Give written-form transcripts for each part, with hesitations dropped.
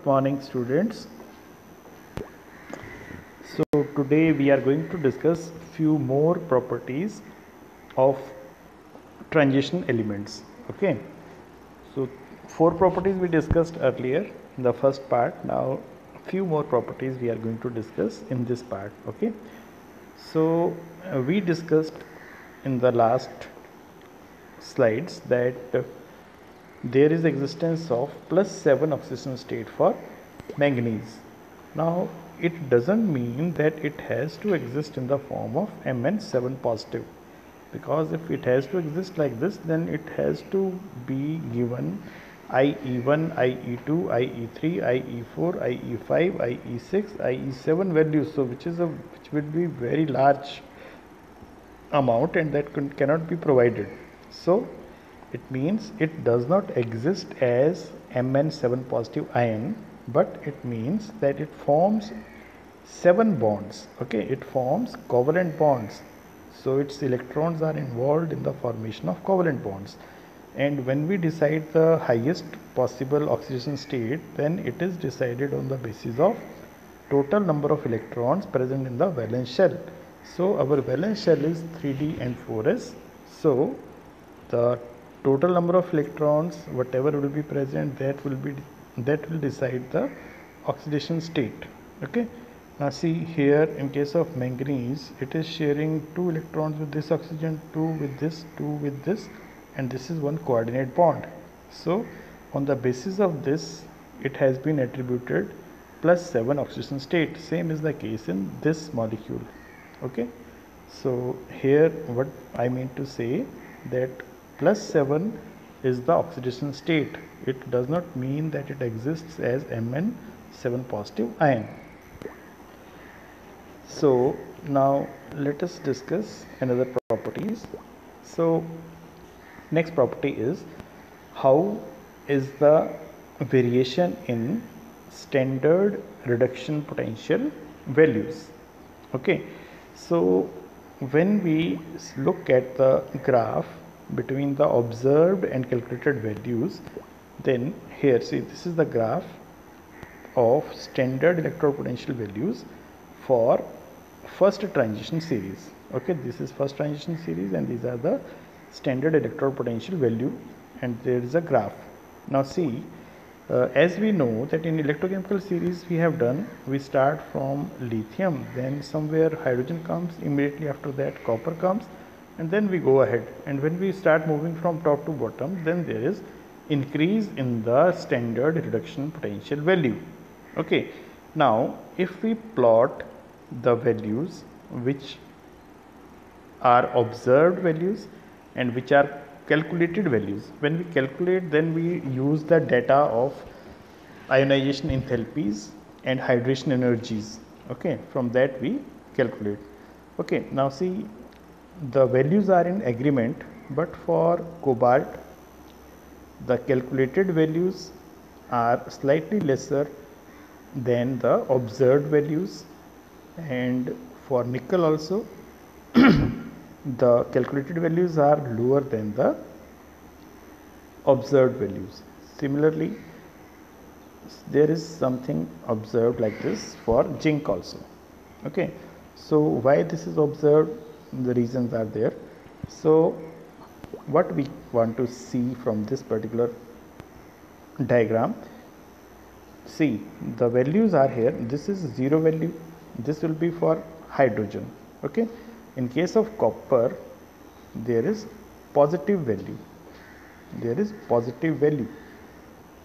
Morning students. So today we are going to discuss few more properties of transition elements. Okay, so four properties we discussed earlier in the first part. Now few more properties we are going to discuss in this part. Okay, so we discussed in the last slides that there is existence of +7 oxidation state for manganese. Now it doesn't mean that it has to exist in the form of Mn7 positive, because if it has to exist like this, then it has to be given IE1, IE2, IE3, IE4, IE5, IE6, IE7 values, so which will be very large amount, and that cannot be provided. So it means it does not exist as Mn7 positive ion, but it means that it forms 7 bonds. Okay, it forms covalent bonds, so its electrons are involved in the formation of covalent bonds. And when we decide the highest possible oxidation state, then it is decided on the basis of total number of electrons present in the valence shell. So our valence shell is 3d and 4s. So the total number of electrons, whatever will be present, that will decide the oxidation state. Okay, now see here, in case of manganese, it is sharing 2 electrons with this oxygen, 2 with this, 2 with this, and this is one coordinate bond. So on the basis of this, it has been attributed +7 oxidation state. Same is the case in this molecule. Okay, so here what I mean to say, that +7 is the oxidation state. It does not mean that it exists as Mn7 positive ion. So now let us discuss another properties. So next property is, how is the variation in standard reduction potential values. Okay, so when we look at the graph between the observed and calculated values, then here see, this is the graph of standard electrode potential values for first transition series. Okay, this is first transition series and these are the standard electrode potential value, and there is a graph. Now see, as we know that in electrochemical series we start from lithium, then somewhere hydrogen comes, immediately after that copper comes, and then we go ahead, and when we start moving from top to bottom, then there is increase in the standard reduction potential value. Okay, now if we plot the values which are observed values and which are calculated values, when we calculate, then we use the data of ionization enthalpies and hydration energies. Okay, from that we calculate. Okay, now see, the values are in agreement, but for cobalt the calculated values are slightly lesser than the observed values, and for nickel also the calculated values are lower than the observed values. Similarly, there is something observed like this for zinc also. Okay, so why this is observed, the reasons are there. So what we want to see from this particular diagram, see, the values are here. This is 0 value, this will be for hydrogen. Okay, in case of copper there is positive value,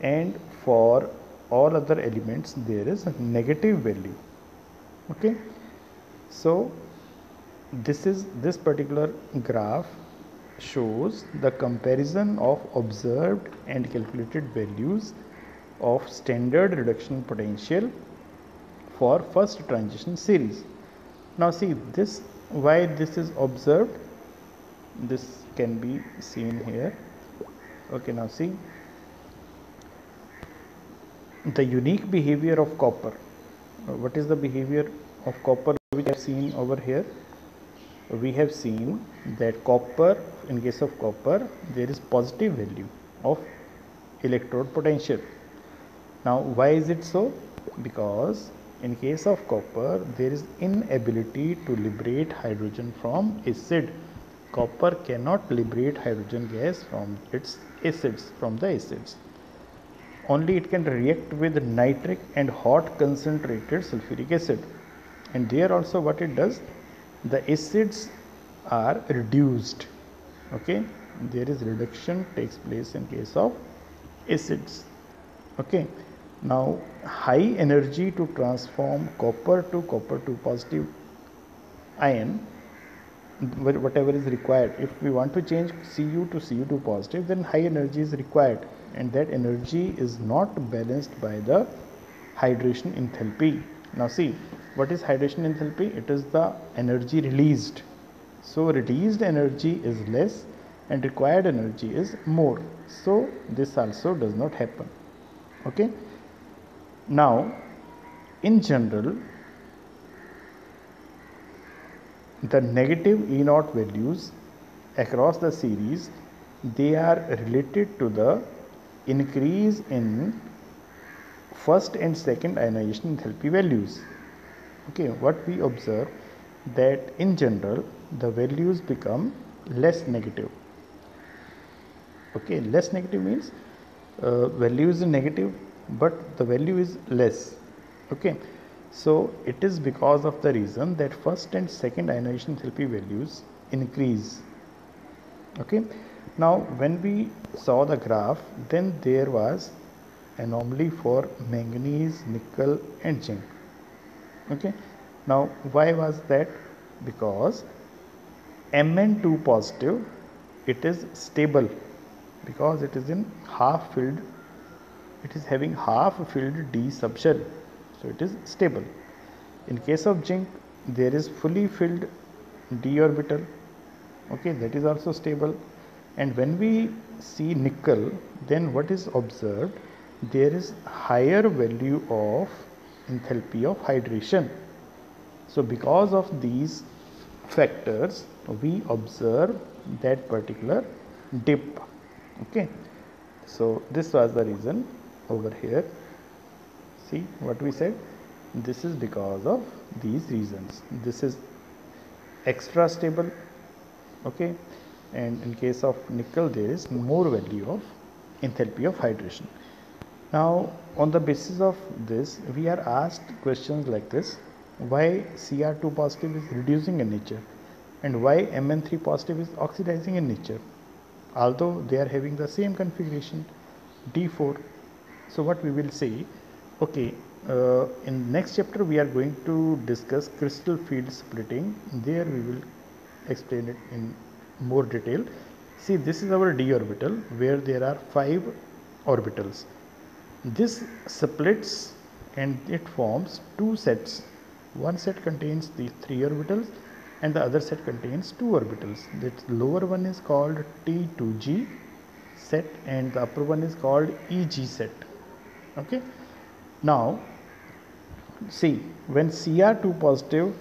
and for all other elements there is a negative value. Okay, so this particular graph shows the comparison of observed and calculated values of standard reduction potential for first transition series. Now see this, why this is observed, this can be seen here. Okay, now see the unique behavior of copper. What is the behavior of copper which we have seen over here? We have seen that copper, in case of copper, there is positive value of electrode potential. Now why is it so? Because in case of copper there is inability to liberate hydrogen from acid. Copper cannot liberate hydrogen gas from its acids, from the acids. Only it can react with nitric and hot concentrated sulfuric acid, and there also what it does, the acids are reduced. Okay, there is reduction takes place in case of acids. Okay, now high energy to transform copper to copper 2 positive ion, whatever is required. If we want to change Cu to Cu2 positive, then high energy is required, and that energy is not balanced by the hydration enthalpy. Now see, what is hydration enthalpy? It is the energy released. So released energy is less and required energy is more. So this also does not happen. Okay. Now in general, the negative E naught values across the series, they are related to the increase in first and second ionization enthalpy values. Okay, what we observe that in general the values become less negative. Okay, less negative means value is negative but the value is less. Okay, so it is because of the reason that first and second ionization enthalpy values increase. Okay, now when we saw the graph, then there was anomaly for manganese, nickel and zinc. Okay, now why was that? Because Mn2 positive, it is stable because it is in half filled, it is having half filled d subshell, so it is stable. In case of zinc, there is fully filled d orbital. Okay, that is also stable. And when we see nickel, then what is observed, there is higher value of enthalpy of hydration. So because of these factors, we observe that particular dip. Okay, so this was the reason over here. See what we said, this is because of these reasons. This is extra stable. Okay, and in case of nickel there is more value of enthalpy of hydration. Now on the basis of this, we are asked questions like this: why Cr2 positive is reducing in nature and why Mn3 positive is oxidizing in nature, although they are having the same configuration D4. So what we will say, okay, in next chapter we are going to discuss crystal field splitting. There we will explain it in more detail. See, this is our d orbital where there are 5 orbitals. This splits and it forms 2 sets. One set contains the 3 orbitals and the other set contains 2 orbitals. The lower one is called T2G set and the upper one is called EG set. Okay, now see, when Cr2 positive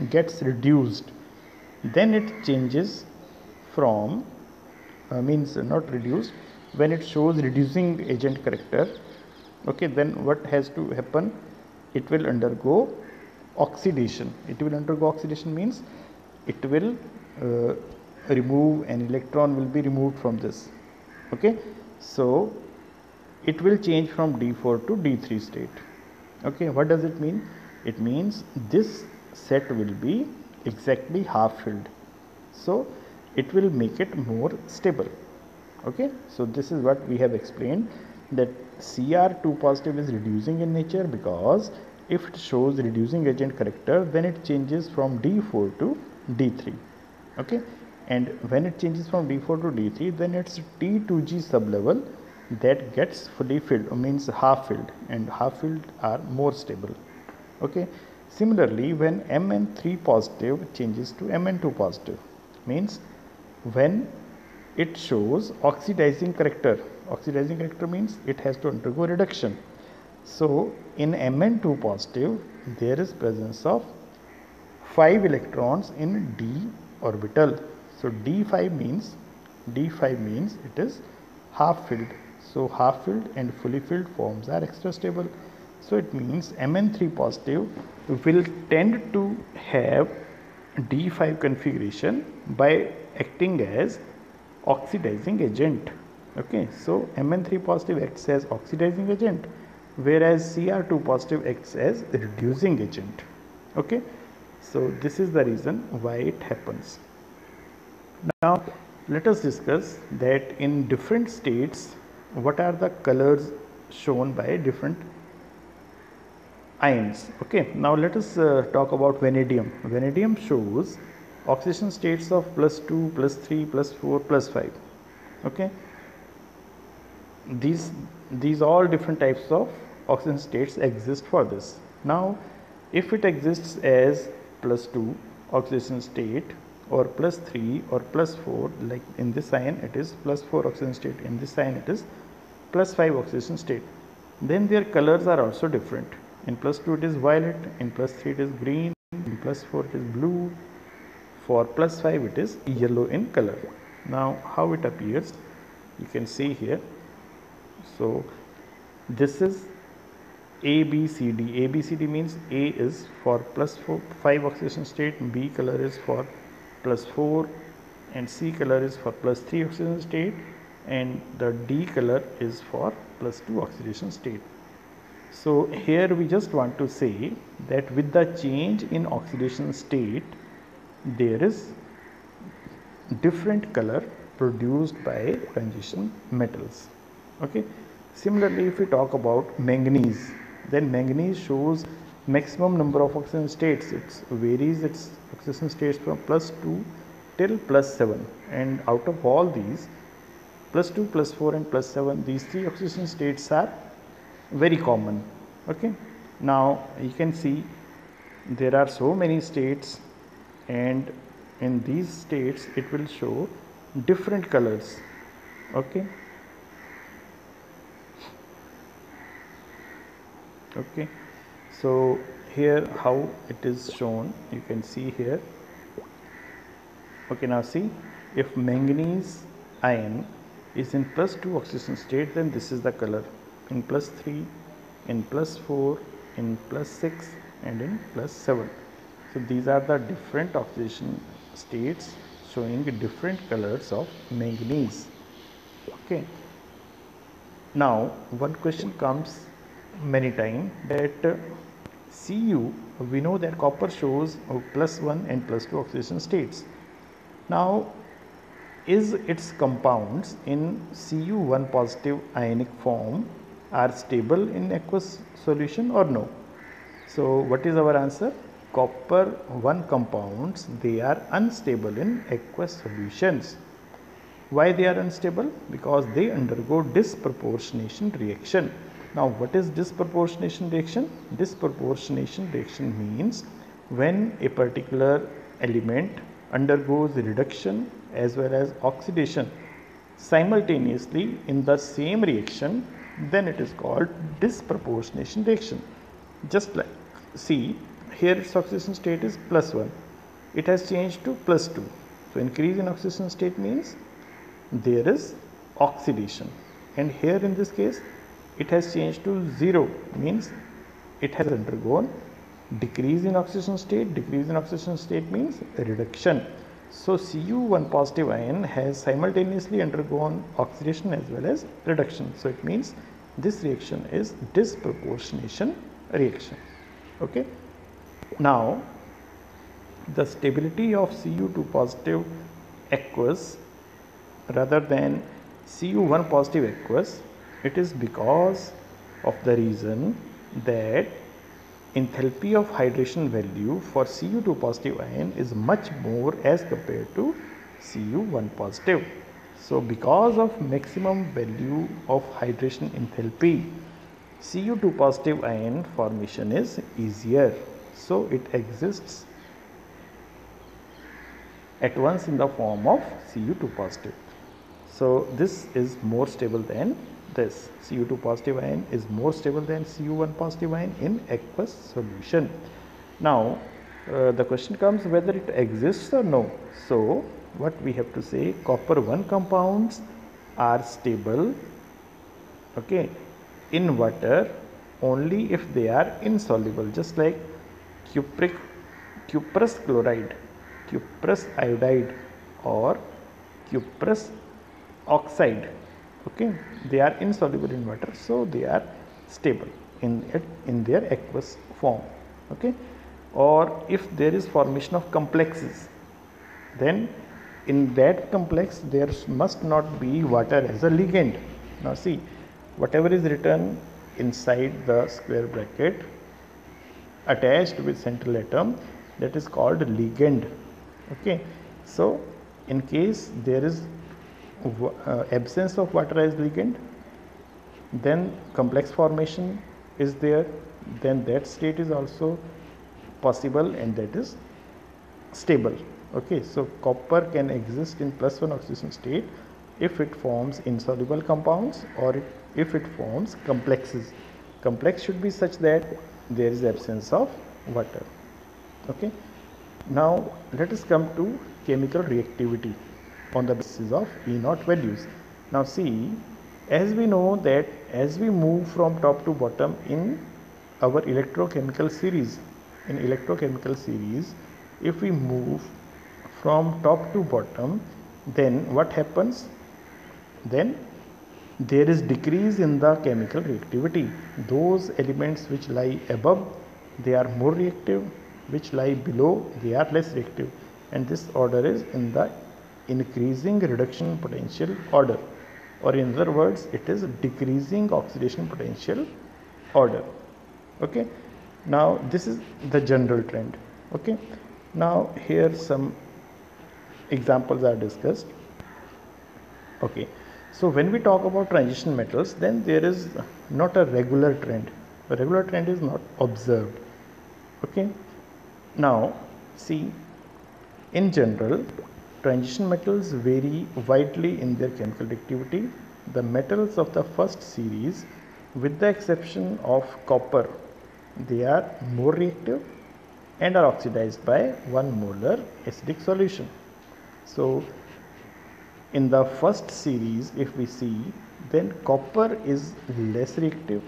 gets reduced, then it changes from means not reduced, when it shows reducing agent character. Okay, then what has to happen, it will undergo oxidation. It will undergo oxidation means it will remove an electron, will be removed from this. Okay, so it will change from D4 to D3 state. Okay, what does it mean? It means this set will be exactly half filled, so it will make it more stable. Okay, so this is what we have explained, that Cr2 positive is reducing in nature because if it shows reducing agent character, then it changes from D4 to D3. Okay, and when it changes from D4 to D3, then it's T2G sublevel that gets fully filled, means half filled, and half filled are more stable. Okay, similarly when Mn3 positive changes to Mn2 positive, means when it shows oxidizing character. Oxidizing character means it has to undergo reduction. So in Mn2 positive there is presence of 5 electrons in d orbital. So D5 means it is half filled. So half filled and fully filled forms are extra stable. So it means Mn3 positive will tend to have D5 configuration by acting as oxidizing agent. Okay, so Mn3 positive acts as oxidizing agent, whereas Cr2 positive acts as reducing agent. Okay, so this is the reason why it happens. Now let us discuss that in different states what are the colors shown by different ions. Okay, now let us talk about vanadium. Vanadium shows oxidation states of +2, +3, +4, +5. Okay, these all different types of oxidation states exist for this. Now if it exists as +2 oxidation state or +3 or +4, like in this ion it is +4 oxidation state, in this ion it is +5 oxidation state, then their colors are also different. In +2 it is violet, in +3 it is green, in +4 it is blue, for +5 it is yellow in color. Now how it appears, you can see here. So this is ABCD. ABCD means A is for +5 oxidation state, B color is for +4, and C color is for +3 oxidation state, and the D color is for +2 oxidation state. So here we just want to say that with the change in oxidation state, there is different color produced by transition metals. Okay, similarly if we talk about manganese, then manganese shows maximum number of oxidation states. It varies its oxidation states from +2 till +7, and out of all these +2, +4 and +7, these three oxidation states are very common. Okay, now you can see there are so many states, and in these states it will show different colors. Okay, okay, so here how it is shown, you can see here. Okay, now see, if manganese ion is in +2 oxidation state, then this is the color. In +3, in +4, in +6 and in +7. So these are the different oxidation states showing different colors of manganese. Okay, now one question comes many times that Cu, we know that copper shows +1 and +2 oxidation states. Now is its compounds in Cu1 positive ionic form are stable in aqueous solution or no? So what is our answer? Copper 1 compounds, they are unstable in aqueous solutions. Why they are unstable? Because they undergo disproportionation reaction. Now what is disproportionation reaction? Disproportionation reaction means when a particular element undergoes reduction as well as oxidation simultaneously in the same reaction, then it is called disproportionation reaction. Just like, see, here its oxidation state is +1, it has changed to +2. So increase in oxidation state means there is oxidation, and here in this case it has changed to 0, means it has undergone decrease in oxidation state. Decrease in oxidation state means reduction. So Cu1 positive ion has simultaneously undergone oxidation as well as reduction. So it means this reaction is disproportionation reaction. Okay, now the stability of Cu2 positive aqueous rather than Cu1 positive aqueous, it is because of the reason that enthalpy of hydration value for Cu2 positive ion is much more as compared to Cu1 positive. So because of maximum value of hydration enthalpy, Cu2 positive ion formation is easier. So it exists at once in the form of Cu2 positive. So this is more stable than this. Cu2 positive ion is more stable than Cu1 positive ion in aqueous solution. Now the question comes whether it exists or no. So what we have to say, copper 1 compounds are stable okay, in water only if they are insoluble, just like cuprous chloride, cuprous iodide, or cuprous oxide. Okay, they are insoluble in water, so they are stable in their aqueous form. Okay, or if there is formation of complexes, then in that complex there must not be water as a ligand. Now see, whatever is written inside the square bracket attached with central atom, that is called ligand. Okay, so in case there is absence of water as ligand, then complex formation is there, then that state is also possible and that is stable. Okay, so copper can exist in +1 oxidation state if it forms insoluble compounds or if it forms complexes. Complex should be such that there is absence of water. Okay, now let us come to chemical reactivity on the basis of E0 values. Now see, as we know that as we move from top to bottom in our electrochemical series, if we move from top to bottom, then what happens? Then there is decrease in the chemical reactivity. Those elements which lie above, they are more reactive, which lie below, they are less reactive, and this order is in the increasing reduction potential order, or in other words it is decreasing oxidation potential order. Okay, now this is the general trend. Okay, now here some examples are discussed. Okay, so when we talk about transition metals, then there is not a regular trend. A regular trend is not observed. Okay, now see, in general transition metals vary widely in their chemical reactivity. The metals of the first series, with the exception of copper, they are more reactive and are oxidized by 1 molar acidic solution. So in the first series, if we see, then copper is less reactive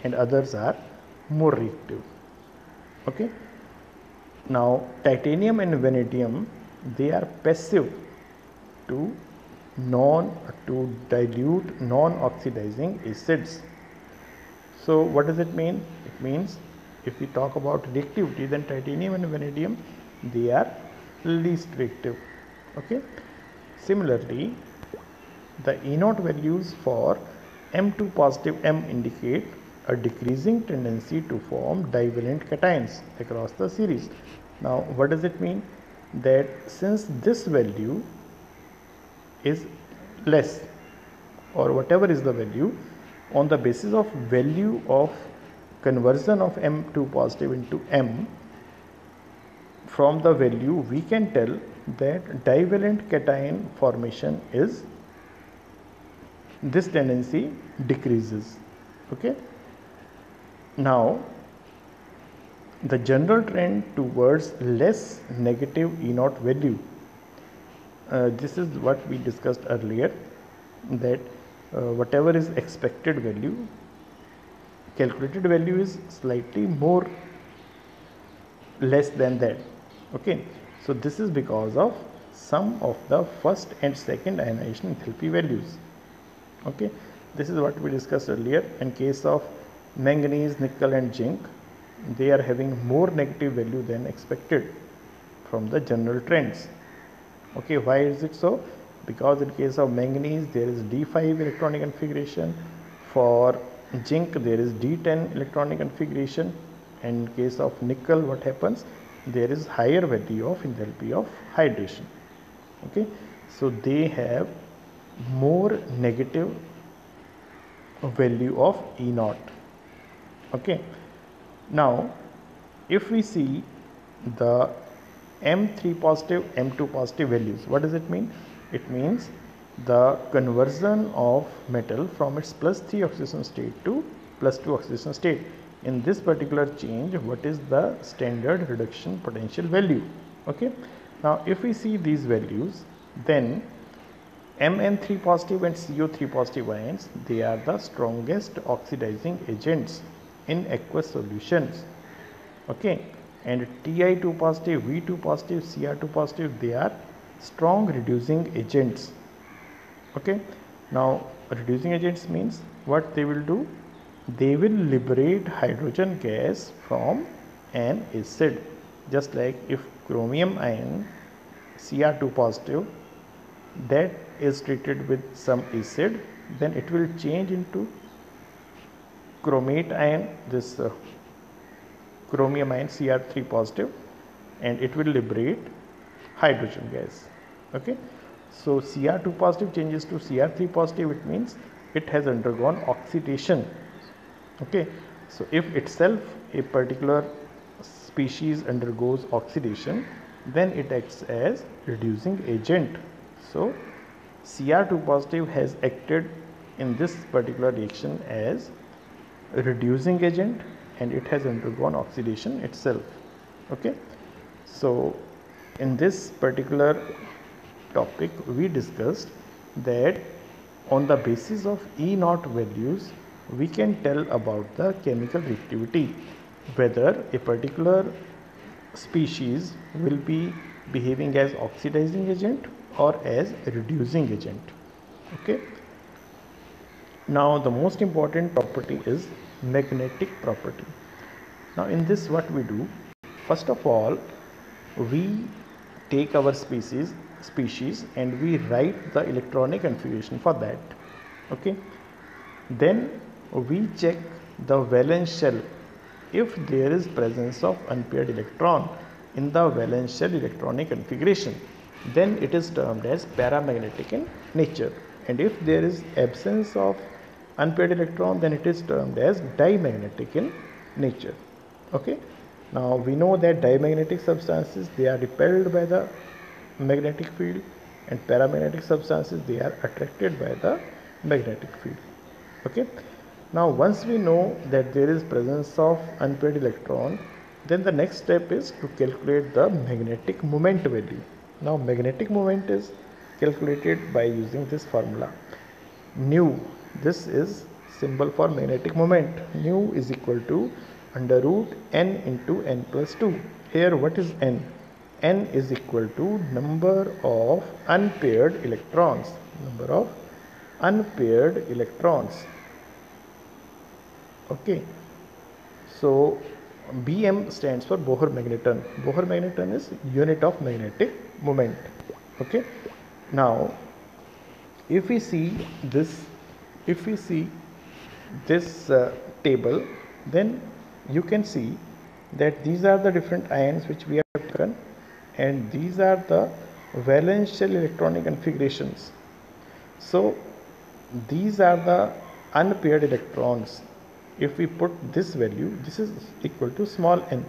and others are more reactive. Okay, now titanium and vanadium, they are passive to dilute non-oxidizing acids. So what does it mean? It means if we talk about reactivity, then titanium and vanadium, they are least reactive. Okay, similarly the E0 values for M2 positive M indicate a decreasing tendency to form divalent cations across the series. Now what does it mean? That since this value is less, or whatever is the value, on the basis of value of conversion of M2 positive into M, from the value we can tell that divalent cation formation is, this tendency decreases. Okay, now the general trend towards less negative E0 value, this is what we discussed earlier, that whatever is expected value, calculated value is slightly more less than that. Okay, so this is because of sum of the first and second ionization enthalpy values. Okay, this is what we discussed earlier. In case of manganese, nickel and zinc, they are having more negative value than expected from the general trends. Okay, why is it so? Because in case of manganese there is D5 electronic configuration, for zinc there is D10 electronic configuration, and in case of nickel what happens? There is higher value of enthalpy of hydration. Okay, so they have more negative value of E0. Okay, now if we see the M3 positive, M2 positive values, what does it mean? It means the conversion of metal from its +3 oxidation state to +2 oxidation state. In this particular change, what is the standard reduction potential value? Okay, now if we see these values, then Mn3 positive and CO3 positive ions, they are the strongest oxidizing agents in aqueous solutions. Okay, and Ti2 positive, V2 positive, Cr2 positive, they are strong reducing agents. Okay, now reducing agents means what they will do? They will liberate hydrogen gas from an acid. Just like if chromium ion Cr2 positive, that is treated with some acid, then it will change into chromate ion, this chromium ion Cr3 positive, and it will liberate hydrogen gas. Okay, so Cr2 positive changes to Cr3 positive, it means it has undergone oxidation. Okay, so if itself a particular species undergoes oxidation, then it acts as reducing agent. So Cr2 positive has acted in this particular reaction as reducing agent, and it has undergone oxidation itself. Okay, so in this particular topic we discussed that on the basis of E0 values we can tell about the chemical reactivity, whether a particular species will be behaving as oxidizing agent or as reducing agent. Okay, now the most important property is magnetic property. Now in this what we do, first of all we take our species and we write the electronic configuration for that. Okay, then we check the valence shell. If there is presence of unpaired electron in the valence shell electronic configuration, then it is termed as paramagnetic in nature, and if there is absence of unpaired electron, then it is termed as dimagnetic in nature. Okay, now we know that dimagnetic substances, they are repelled by the magnetic field, and paramagnetic substances, they are attracted by the magnetic field. Okay, now once we know that there is presence of unpaired electron, then the next step is to calculate the magnetic moment value. Now magnetic moment is calculated by using this formula nu. This is symbol for magnetic moment. Nu is equal to under root n into n plus 2. Here what is n? N is equal to number of unpaired electrons. Number of unpaired electrons. Okay, so Bm stands for Bohr magneton. Bohr magneton is unit of magnetic moment. Okay, now if we see this table, then you can see that these are the different ions which we have taken, and these are the valence shell electronic configurations. So these are the unpaired electrons. If we put this value, this is equal to small n.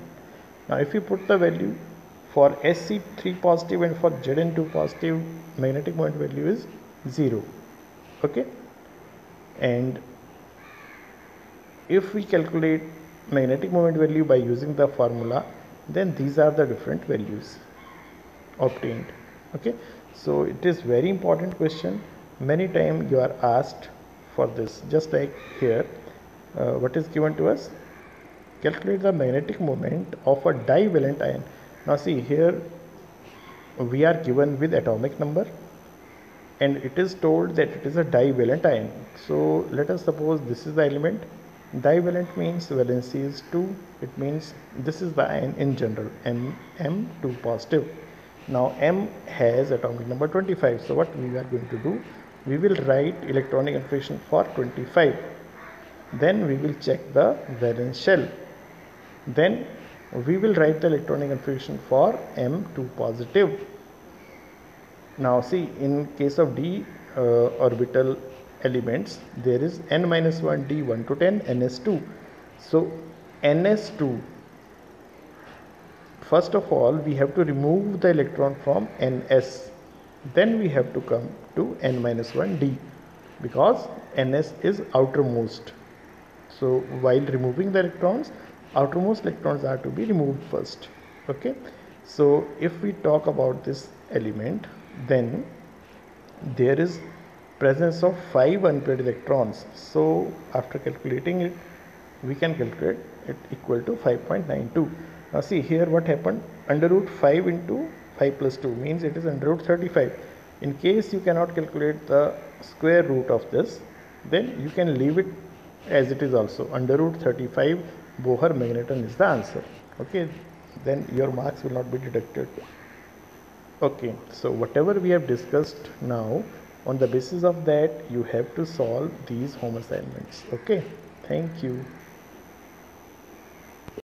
Now if we put the value for Sc3 positive and for Zn2 positive, magnetic moment value is 0. Okay, and if we calculate magnetic moment value by using the formula, then these are the different values obtained. Okay, so it is very important question. Many times you are asked for this, just like here. What is given to us? Calculate the magnetic moment of a divalent ion. Now see, here we are given with atomic number, and it is told that it is a divalent ion. So let us suppose this is the element. Divalent means valency is 2. It means this is the ion in general, M2 positive. Now M has atomic number 25. So what we are going to do? We will write electronic configuration for 25. Then we will check the valence shell. Then we will write the electronic configuration for M2 positive. Now see, in case of d orbital elements, there is n minus 1 d 1 to 10 ns2. So ns2, first of all we have to remove the electron from ns, then we have to come to n minus 1 d, because ns is outermost. So while removing the electrons, outermost electrons are to be removed first. Okay, so if we talk about this element, then there is presence of 5 unpaired electrons. So after calculating it, we can calculate it equal to 5.92. Now see here what happened, under root 5 into 5 plus 2 means it is under root 35. In case you cannot calculate the square root of this, then you can leave it as it is also. Under root 35 Bohr magneton is the answer. Okay, then your marks will not be deducted. Okay, so whatever we have discussed now, on the basis of that you have to solve these home assignments. Okay, thank you.